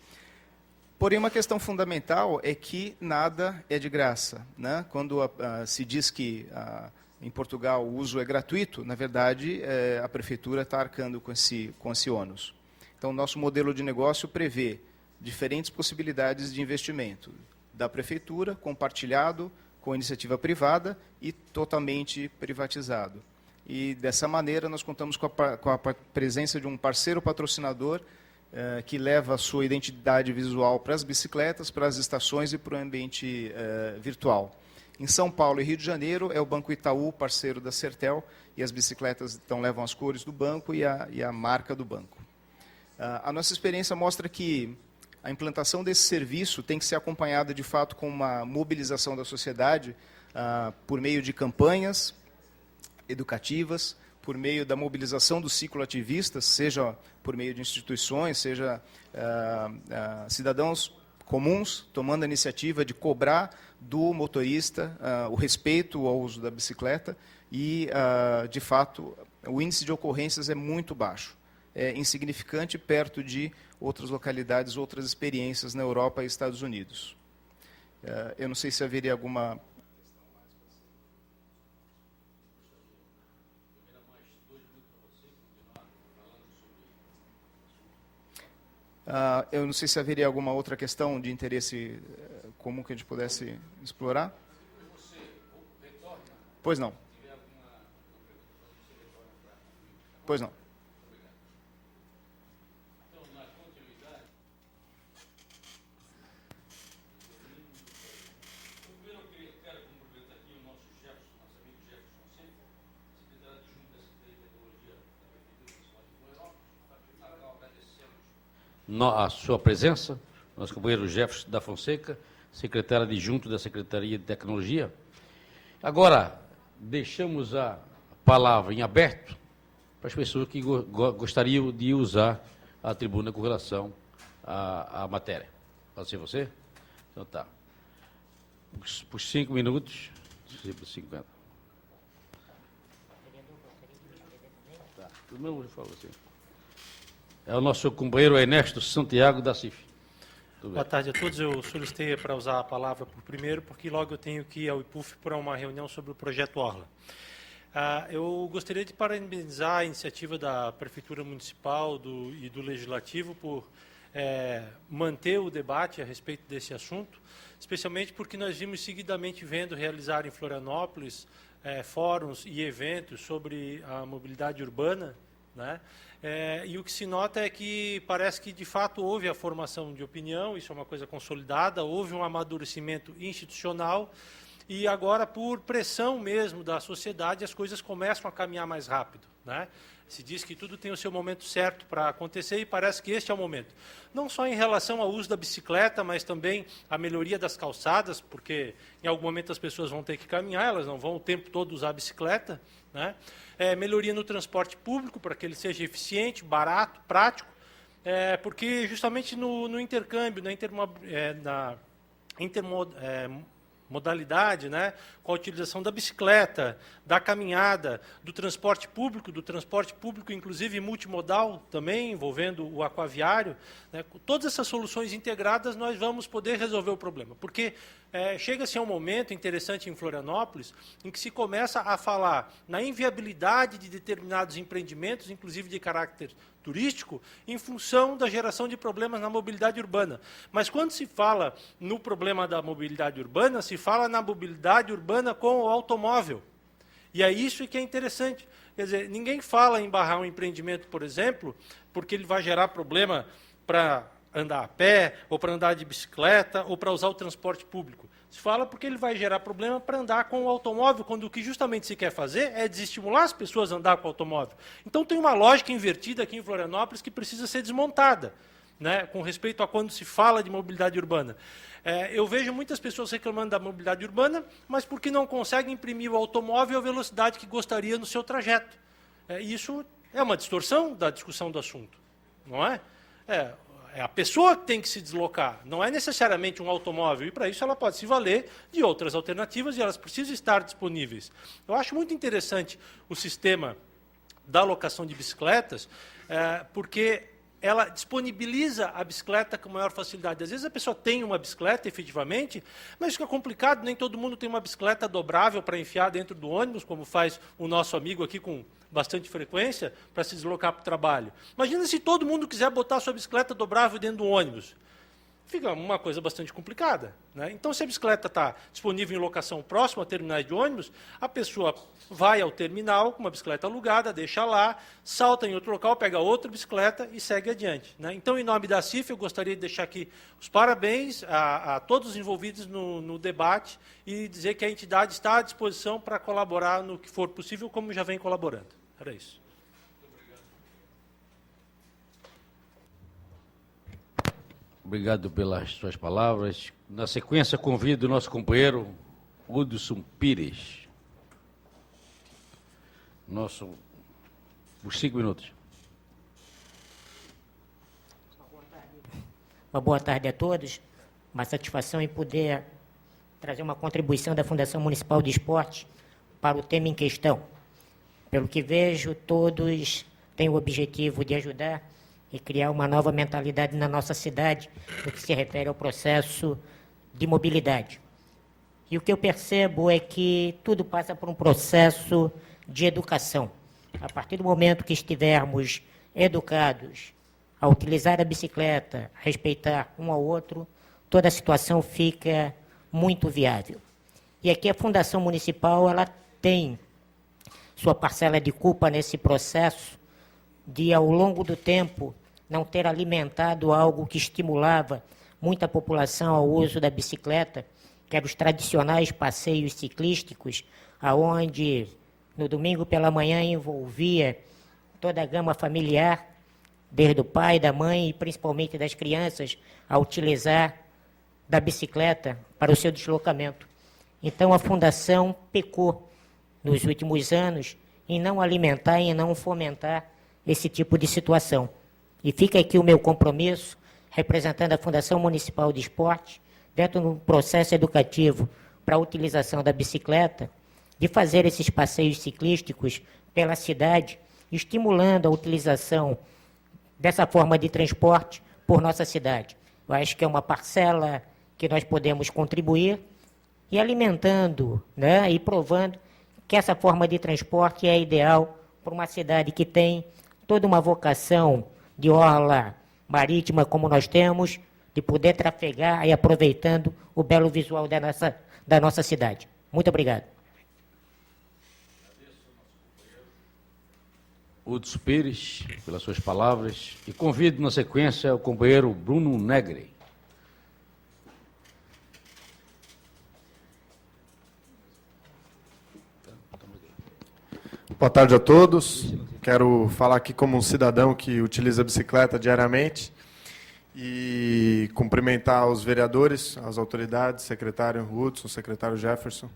Porém, uma questão fundamental é que nada é de graça, né? Quando se diz que em Portugal o uso é gratuito, na verdade, a prefeitura está arcando com esse ônus. Então, nosso modelo de negócio prevê diferentes possibilidades de investimento da prefeitura, compartilhado com iniciativa privada e totalmente privatizado. E, dessa maneira, nós contamos com a presença de um parceiro patrocinador que leva a sua identidade visual para as bicicletas, para as estações e para o ambiente virtual. Em São Paulo e Rio de Janeiro, é o Banco Itaú, parceiro da Sertel, e as bicicletas então levam as cores do banco e a marca do banco. A nossa experiência mostra que a implantação desse serviço tem que ser acompanhada, de fato, com uma mobilização da sociedade por meio de campanhas educativas, por meio da mobilização dos cicloativistas, seja por meio de instituições, seja cidadãos comuns tomando a iniciativa de cobrar do motorista o respeito ao uso da bicicleta e, de fato, o índice de ocorrências é muito baixo. É insignificante perto de outras localidades, outras experiências na Europa e Estados Unidos. Eu não sei se haveria alguma... eu não sei se haveria alguma outra questão de interesse comum que a gente pudesse explorar. Pois não. Pois não. A sua presença, nosso companheiro Jefferson da Fonseca, secretário adjunto da Secretaria de Tecnologia. Agora, deixamos a palavra em aberto para as pessoas que gostariam de usar a tribuna com relação à matéria. Pode ser você? Então tá. Por 5 minutos, 50. Tá. Primeiro eu falo assim. É o nosso companheiro Ernesto Santiago da CIF. Boa tarde a todos. Eu solicitei para usar a palavra por primeiro, porque logo eu tenho que ir ao IPUF para uma reunião sobre o projeto Orla. Eu gostaria de parabenizar a iniciativa da Prefeitura Municipal e do Legislativo por manter o debate a respeito desse assunto, especialmente porque nós vimos seguidamente realizar em Florianópolis fóruns e eventos sobre a mobilidade urbana, né? E o que se nota é que parece que, de fato, houve a formação de opinião, isso é uma coisa consolidada, houve um amadurecimento institucional e agora, por pressão mesmo da sociedade, as coisas começam a caminhar mais rápido, né? Se diz que tudo tem o seu momento certo para acontecer e parece que este é o momento. Não só em relação ao uso da bicicleta, mas também a melhoria das calçadas, porque em algum momento as pessoas vão ter que caminhar, elas não vão o tempo todo usar a bicicleta, né? Melhoria no transporte público, para que ele seja eficiente, barato, prático, porque justamente no intercâmbio, na intermodalidade, né, com a utilização da bicicleta, da caminhada, do transporte público inclusive multimodal também, envolvendo o aquaviário, né, com todas essas soluções integradas nós vamos poder resolver o problema, porque chega-se a um momento interessante em Florianópolis em que se começa a falar na inviabilidade de determinados empreendimentos, inclusive de caráter turístico, em função da geração de problemas na mobilidade urbana. Mas quando se fala no problema da mobilidade urbana, se fala na mobilidade urbana com o automóvel. E é isso que é interessante. Quer dizer, ninguém fala em barrar um empreendimento, por exemplo, porque ele vai gerar problema para andar a pé, ou para andar de bicicleta, ou para usar o transporte público. Se fala porque ele vai gerar problema para andar com o automóvel, quando o que justamente se quer fazer é desestimular as pessoas a andar com o automóvel. Então tem uma lógica invertida aqui em Florianópolis que precisa ser desmontada, né, com respeito a quando se fala de mobilidade urbana. Eu vejo muitas pessoas reclamando da mobilidade urbana, mas porque não conseguem imprimir o automóvel à velocidade que gostaria no seu trajeto. Isso é uma distorção da discussão do assunto, não é? É a pessoa que tem que se deslocar, não é necessariamente um automóvel, e para isso ela pode se valer de outras alternativas e elas precisam estar disponíveis. Eu acho muito interessante o sistema da locação de bicicletas, porque ela disponibiliza a bicicleta com maior facilidade. Às vezes a pessoa tem uma bicicleta, efetivamente, mas fica complicado, nem todo mundo tem uma bicicleta dobrável para enfiar dentro do ônibus, como faz o nosso amigo aqui com bastante frequência, para se deslocar para o trabalho. Imagina se todo mundo quiser botar a sua bicicleta dobrável dentro do ônibus. Fica uma coisa bastante complicada, né? Então, se a bicicleta está disponível em locação próxima a terminais de ônibus, a pessoa vai ao terminal com uma bicicleta alugada, deixa lá, salta em outro local, pega outra bicicleta e segue adiante, né? Então, em nome da CIF, eu gostaria de deixar aqui os parabéns a todos os envolvidos no debate e dizer que a entidade está à disposição para colaborar no que for possível, como já vem colaborando. Era isso. Obrigado pelas suas palavras. Na sequência, convido o nosso companheiro Hudson Pires, nosso Os 5 minutos. Uma boa tarde a todos. Uma satisfação em poder trazer uma contribuição da Fundação Municipal de Esporte para o tema em questão. Pelo que vejo, todos têm o objetivo de ajudar e criar uma nova mentalidade na nossa cidade no que se refere ao processo de mobilidade. E o que eu percebo é que tudo passa por um processo de educação. A partir do momento que estivermos educados a utilizar a bicicleta, a respeitar um ao outro, toda a situação fica muito viável. E aqui a Fundação Municipal ela tem sua parcela de culpa nesse processo de, ao longo do tempo, não ter alimentado algo que estimulava muita população ao uso da bicicleta, que eram os tradicionais passeios ciclísticos, aonde no domingo pela manhã envolvia toda a gama familiar, desde o pai, da mãe e principalmente das crianças, a utilizar da bicicleta para o seu deslocamento. Então a Fundação pecou nos últimos anos em não alimentar e em não fomentar esse tipo de situação. E fica aqui o meu compromisso, representando a Fundação Municipal de Esporte, dentro do processo educativo para a utilização da bicicleta, de fazer esses passeios ciclísticos pela cidade, estimulando a utilização dessa forma de transporte por nossa cidade. Eu acho que é uma parcela que nós podemos contribuir e alimentando, né, e provando que essa forma de transporte é ideal para uma cidade que tem toda uma vocação de orla marítima como nós temos, de poder trafegar e aproveitando o belo visual da nossa cidade. Muito obrigado. Hudson Pires, pelas suas palavras, e convido na sequência o companheiro Bruno Negri. Boa tarde a todos. Quero falar aqui como um cidadão que utiliza a bicicleta diariamente e cumprimentar os vereadores, as autoridades, secretário Hudson, secretário Jefferson,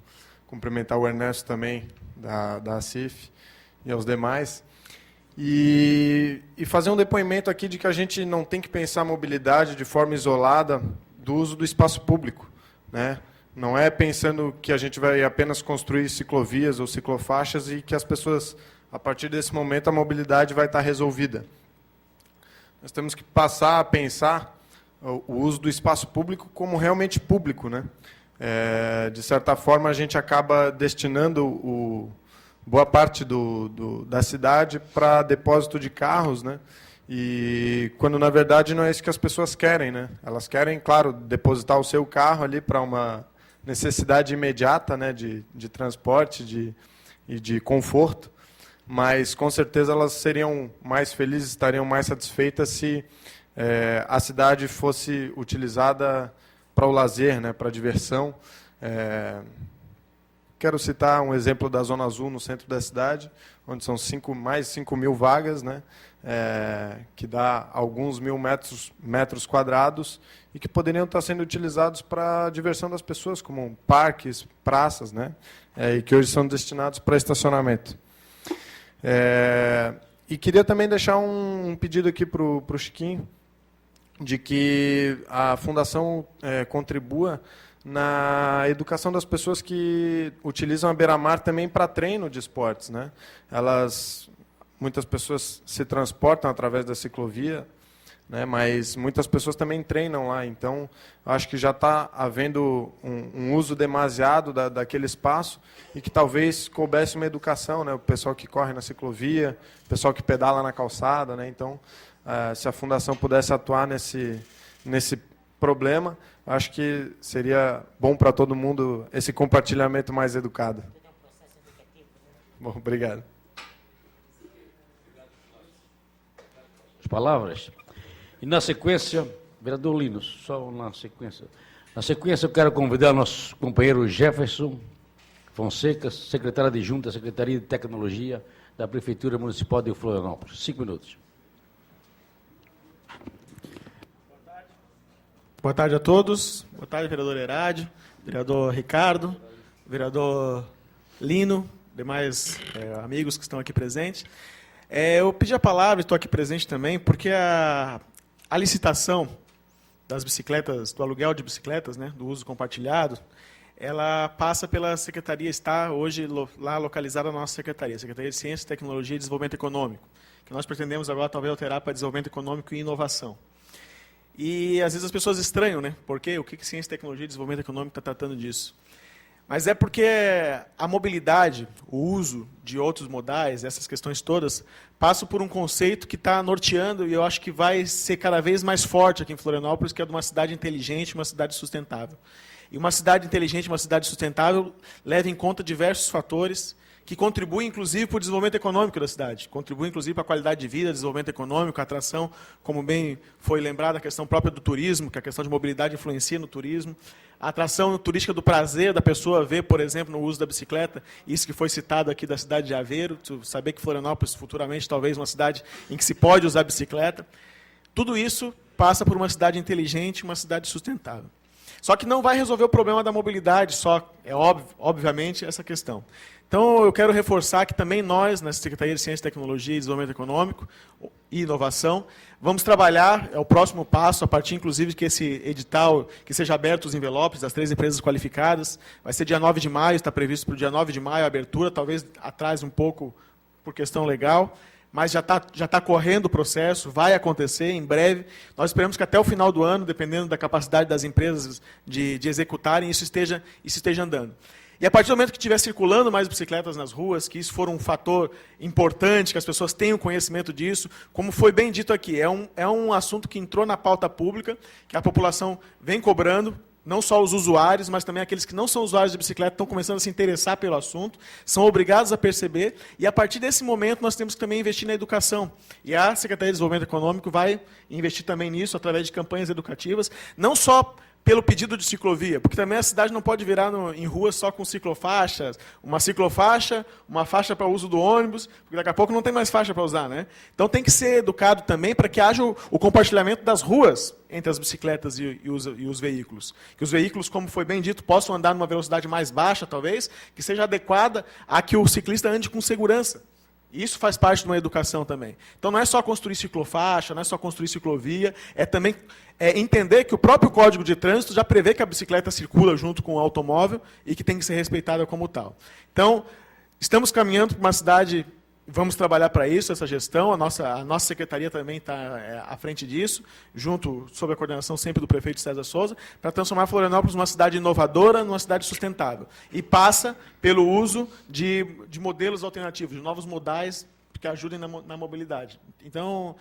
cumprimentar o Ernesto também, da ACIF, e aos demais. E fazer um depoimento aqui de que a gente não tem que pensar a mobilidade de forma isolada do uso do espaço público, né? Não é pensando que a gente vai apenas construir ciclovias ou ciclofaixas e que as pessoas, a partir desse momento, a mobilidade vai estar resolvida. Nós temos que passar a pensar o uso do espaço público como realmente público, né? De certa forma, a gente acaba destinando boa parte da cidade para depósito de carros, né? E quando, na verdade, não é isso que as pessoas querem, né? Elas querem, claro, depositar o seu carro ali para uma necessidade imediata, né, de transporte e de conforto, mas, com certeza, elas seriam mais felizes, estariam mais satisfeitas se a cidade fosse utilizada para o lazer, né, para a diversão. Quero citar um exemplo da Zona Azul, no centro da cidade, onde são mais de 5 mil vagas, né, que dá alguns mil metros quadrados, e que poderiam estar sendo utilizados para a diversão das pessoas, como parques, praças, né, e que hoje são destinados para estacionamento. E queria também deixar um pedido aqui para o Chiquinho, de que a Fundação contribua na educação das pessoas que utilizam a beira-mar também para treino de esportes, né? Muitas pessoas se transportam através da ciclovia, né? Mas muitas pessoas também treinam lá. Então, acho que já está havendo um uso demasiado daquele espaço e que talvez coubesse uma educação, né? O pessoal que corre na ciclovia, o pessoal que pedala na calçada, né? Então, se a Fundação pudesse atuar nesse problema, acho que seria bom para todo mundo esse compartilhamento mais educado. Bom, obrigado. As palavras. E na sequência, vereador Lino, só na sequência. Na sequência, eu quero convidar o nosso companheiro Jefferson Fonseca, secretário adjunto da Secretaria de Tecnologia da Prefeitura Municipal de Florianópolis. 5 minutos. Boa tarde a todos. Boa tarde, vereador Herádio, vereador Ricardo, vereador Lino, demais amigos que estão aqui presentes. Eu pedi a palavra, estou aqui presente também, porque a licitação das bicicletas, do aluguel de bicicletas, né, do uso compartilhado, ela passa pela Secretaria, está hoje lá localizada na nossa Secretaria, Secretaria de Ciência, Tecnologia e Desenvolvimento Econômico, que nós pretendemos agora talvez alterar para Desenvolvimento Econômico e Inovação. E às vezes as pessoas estranham, né? Por quê? O que Ciência, Tecnologia e Desenvolvimento Econômico está tratando disso? Mas é porque a mobilidade, o uso de outros modais, essas questões todas, passam por um conceito que está norteando, e eu acho que vai ser cada vez mais forte aqui em Florianópolis, que é de uma cidade inteligente, uma cidade sustentável. E uma cidade inteligente, uma cidade sustentável, leva em conta diversos fatores que contribuem, inclusive, para o desenvolvimento econômico da cidade, contribuem, inclusive, para a qualidade de vida, desenvolvimento econômico, a atração, como bem foi lembrado, a questão própria do turismo, que a questão de mobilidade influencia no turismo, a atração turística do prazer da pessoa ver, por exemplo, no uso da bicicleta, isso que foi citado aqui da cidade de Aveiro, saber que Florianópolis, futuramente, talvez uma cidade em que se pode usar a bicicleta. Tudo isso passa por uma cidade inteligente, uma cidade sustentável. Só que não vai resolver o problema da mobilidade, só, obviamente, essa questão. Então, eu quero reforçar que também nós, na Secretaria de Ciência, Tecnologia e Desenvolvimento Econômico e Inovação, vamos trabalhar, é o próximo passo, a partir, inclusive, que esse edital, que seja aberto os envelopes das 3 empresas qualificadas, vai ser dia 9 de maio, está previsto para o dia 9 de maio a abertura, talvez atrase um pouco por questão legal, mas já tá correndo o processo, vai acontecer em breve. Nós esperamos que até o final do ano, dependendo da capacidade das empresas de executarem, isso esteja andando. E a partir do momento que estiver circulando mais bicicletas nas ruas, que isso for um fator importante, que as pessoas tenham conhecimento disso, como foi bem dito aqui, é um assunto que entrou na pauta pública, que a população vem cobrando, não só os usuários, mas também aqueles que não são usuários de bicicleta estão começando a se interessar pelo assunto, são obrigados a perceber, e a partir desse momento nós temos que também investir na educação. E a Secretaria de Desenvolvimento Econômico vai investir também nisso, através de campanhas educativas, não só pelo pedido de ciclovia, porque também a cidade não pode virar em ruas só com ciclofaixas, uma faixa para uso do ônibus, porque daqui a pouco não tem mais faixa para usar, né? Então tem que ser educado também para que haja o compartilhamento das ruas entre as bicicletas e os veículos. Que os veículos, como foi bem dito, possam andar numa velocidade mais baixa, talvez, que seja adequada a que o ciclista ande com segurança. Isso faz parte de uma educação também. Então não é só construir ciclofaixa, não é só construir ciclovia, é também entender que o próprio Código de Trânsito já prevê que a bicicleta circula junto com o automóvel e que tem que ser respeitada como tal. Então, estamos caminhando para uma cidade, vamos trabalhar para isso, essa gestão, a nossa secretaria também está à frente disso, junto, sob a coordenação sempre do prefeito César Souza, para transformar Florianópolis numa cidade inovadora, numa cidade sustentável. E passa pelo uso de modelos alternativos, de novos modais que ajudem na mobilidade. Então,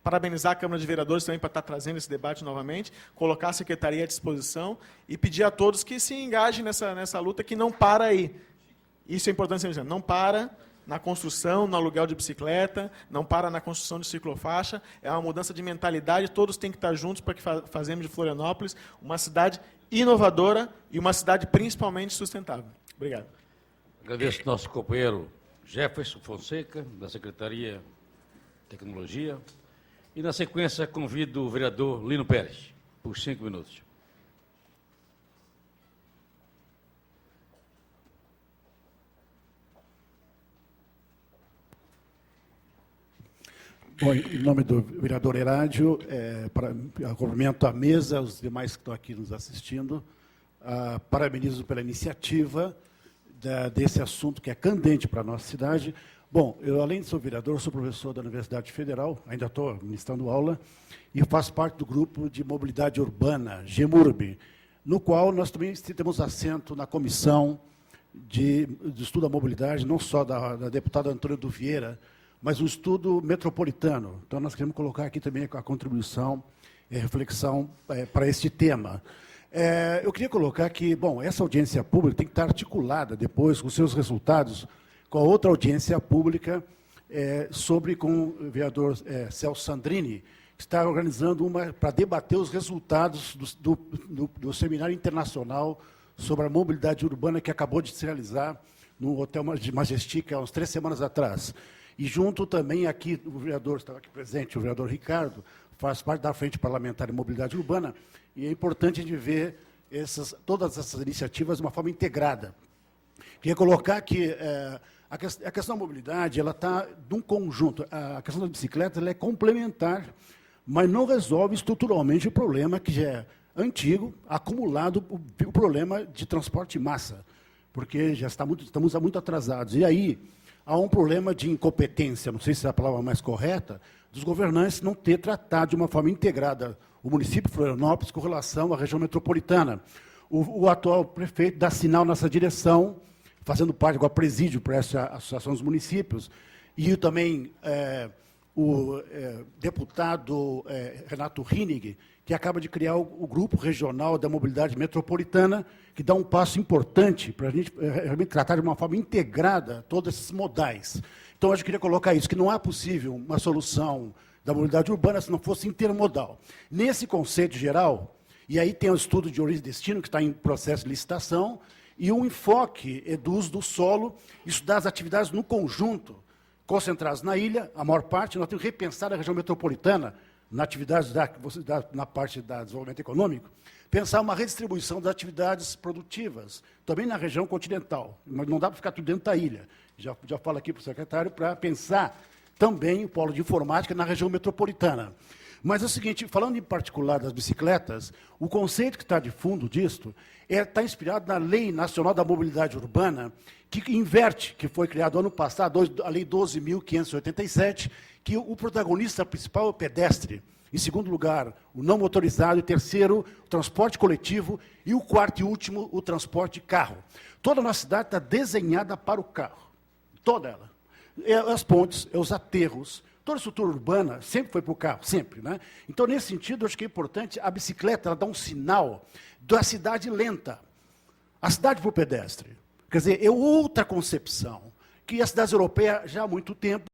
parabenizar a Câmara de Vereadores também para estar trazendo esse debate novamente, colocar a secretaria à disposição e pedir a todos que se engajem nessa luta que não para aí. Isso é importante dizer, não para na construção, no aluguel de bicicleta, não para na construção de ciclofaixa, é uma mudança de mentalidade, todos têm que estar juntos para que fazemos de Florianópolis uma cidade inovadora e uma cidade principalmente sustentável. Obrigado. Agradeço ao nosso companheiro Jefferson Fonseca, da Secretaria de Tecnologia. E, na sequência, convido o vereador Lino Pérez, por 5 minutos. Bom, em nome do vereador Herádio, cumprimento a mesa, os demais que estão aqui nos assistindo, parabenizo pela iniciativa desse assunto que é candente para a nossa cidade. Bom, eu, além de ser vereador, sou professor da Universidade Federal, ainda estou ministrando aula, e faço parte do grupo de mobilidade urbana, GEMURB, no qual nós também temos assento na comissão de estudo da mobilidade, não só da deputada Antônia do Vieira, mas um estudo metropolitano. Então, nós queremos colocar aqui também a contribuição e reflexão para este tema. Eu queria colocar que, bom, essa audiência pública tem que estar articulada depois com seus resultados com a outra audiência pública com o vereador Celso Sandrini, que está organizando uma para debater os resultados do Seminário Internacional sobre a Mobilidade Urbana, que acabou de se realizar no Hotel Majestic, há uns 3 semanas atrás. E junto também aqui, o vereador, estava aqui presente, o vereador Ricardo, faz parte da Frente Parlamentar de Mobilidade Urbana, e é importante a gente ver todas essas iniciativas de uma forma integrada. Queria colocar que A questão da mobilidade, ela está num conjunto. A questão da bicicleta ela é complementar, mas não resolve estruturalmente o problema que já é antigo, acumulado o problema de transporte em massa, porque já estamos muito atrasados. E aí há um problema de incompetência, não sei se é a palavra mais correta, dos governantes não ter tratado de uma forma integrada o município de Florianópolis com relação à região metropolitana. O atual prefeito dá sinal nessa direção, fazendo parte agora presídio para essa Associação dos Municípios, e também o deputado Renato Rinnig, que acaba de criar o Grupo Regional da Mobilidade Metropolitana, que dá um passo importante para a gente realmente tratar de uma forma integrada todos esses modais. Então, eu queria colocar isso, que não é possível uma solução da mobilidade urbana se não fosse intermodal. Nesse conceito geral, e aí tem o estudo de origem e destino, que está em processo de licitação, e um enfoque do uso do solo, estudar as atividades no conjunto, concentradas na ilha, a maior parte, nós temos que repensar a região metropolitana, na atividade na parte da desenvolvimento econômico, pensar uma redistribuição das atividades produtivas, também na região continental, mas não dá para ficar tudo dentro da ilha. Já falo aqui para o secretário para pensar também o polo de informática na região metropolitana. Mas é o seguinte, falando em particular das bicicletas, o conceito que está de fundo disto está inspirado na Lei Nacional da Mobilidade Urbana, que inverte, que foi criado ano passado, a Lei 12.587, que o protagonista principal é o pedestre. Em segundo lugar, o não motorizado. E terceiro, o transporte coletivo. E o quarto e último, o transporte de carro. Toda a nossa cidade está desenhada para o carro. Toda ela. As pontes, os aterros, toda a estrutura urbana sempre foi para o carro, sempre. Né? Então, nesse sentido, eu acho que é importante, a bicicleta ela dá um sinal da cidade lenta. A cidade para o pedestre. Quer dizer, é outra concepção, que as cidades europeias, já há muito tempo,